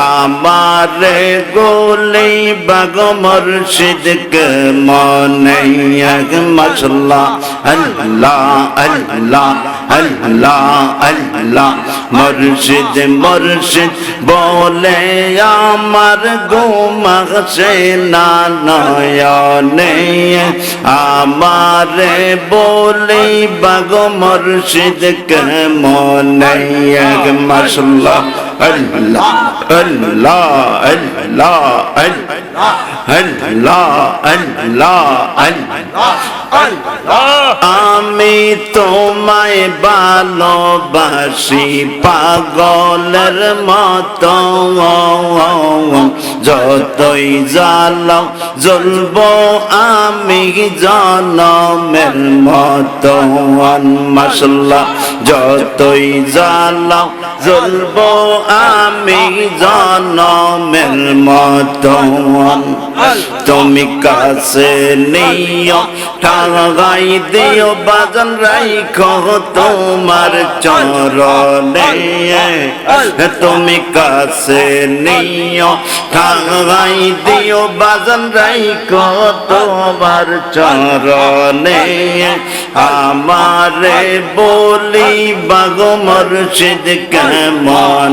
আমারে গোলি বাগ মুর্শিদ কে মনে মাশাআল্লাহ আল্লাহ আল্লাহ আল্লাহ আল্লাহ মুর্শিদ মুর্শিদ বলে আমার ঘুমাছে না নয়নে আমারে বলি বাগ মুর্শিদ কে মনে মাশাআল্লাহ আল্লাহ আল্লাহ আল্লাহ আল্লাহ আল্লাহ আল্লাহ আমি তোমায় ভালোবাসি পাগলের মতো যতই জ্বালাও জ্বলবো আমি জনমের মতো মাশাআল্লাহ যতই জ্বালাও জ্বলবো আমি জনমের মতো তুমি কাছে নিও ঠাগাই দিও বাজান রাইখো তোমার চরণে তুমি কাছে নিও ঠাগাই দিও বাজান রাইখো তোমার চরণে আমারে বলি বাগ মুর্শিদ কেমন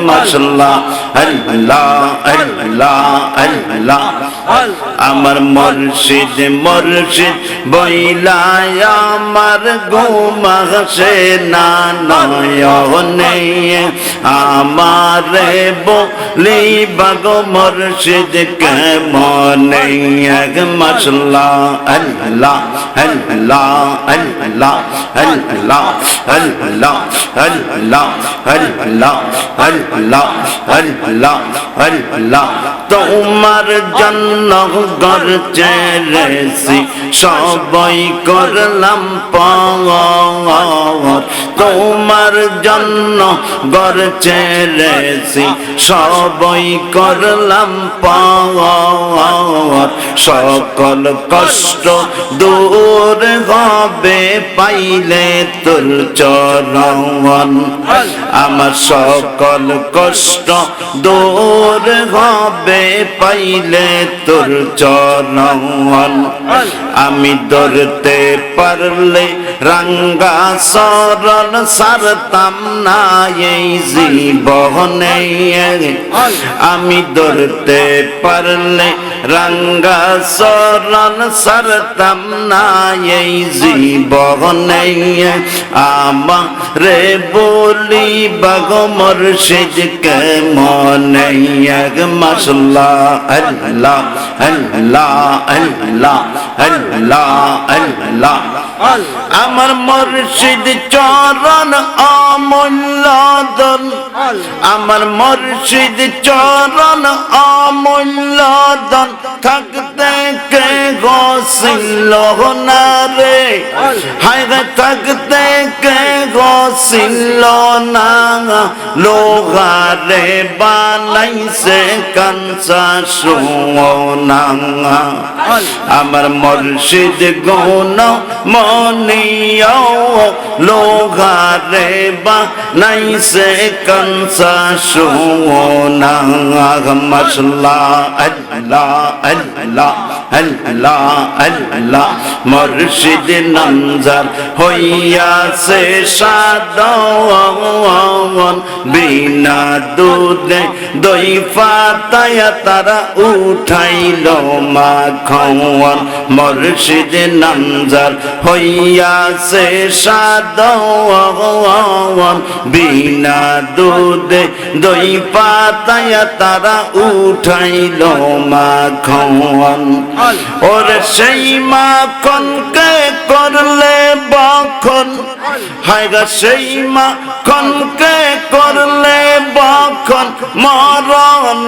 মাশাআল্লাহ আল্লাহ আল্লাহ আল্লাহ আমার মুর্শিদ মুর্শিদ বইলাই আমার ঘুম আসে না নয়নে আমারে বলি বাগ মুর্শিদ কেমন মাশাআল্লাহ আল্লাহ আল্লাহ আল্লাহ আল্লাহ আল্লাহ আল্লাহ আল্লাহ আল্লাহ আল্লাহ আল্লাহ তোমার জন্য ঘর ছেড়েছি সবাই করলাম পাওয়ার তোমার জন্য ঘর ছেড়েছি সবাই করলাম পাওয়ার সকল কষ্ট দূর হবে পাইলে তোর চরণ আমার সকল কষ্ট দূর হবে পাইলে তোর চরণ আমি ধরতে পারলে রাঙ্গা শরণ সারতাম না এই জীবনে আমি ধরতে পারলে রাঙ্গা শরণ সারতাম না এই জীবনে আমারে বলি বাগ মুর্শিদ কেমন মাশাআল্লাহ আল্লাহ আল্লাহ আল্লাহ আল্লাহ আল্লাহ আমার মুর্শিদ চরণ অমূল্য ধন আমার মুর্শিদ চরণ অমূল্য ধন থাকতে কে গোসিল না রে হায় থাকতে কে গোসিল না লোহারে বানাইছে কাঞ্চা সোনা আমার মুর্শিদ গুণ মনিও লোহারে বানাইছে কাঞ্চা সোনা মাশাআল্লাহ আল্লাহ আল্লাহ আল্লাহ আল্লাহ মুর্শিদ নামজার হইয়াছে সাদন বিনা দুধে দই ফাটায়া তারা উঠাইল মাখন মুর্শিদ নামজার হইয়াছে সাদন বিনা দুধে দই পাতায়া তারা উঠাইল মাখন ওরে সেই মাখনকে করলে বখন হায়গা সেই মাখনকে করলে বখন মরণ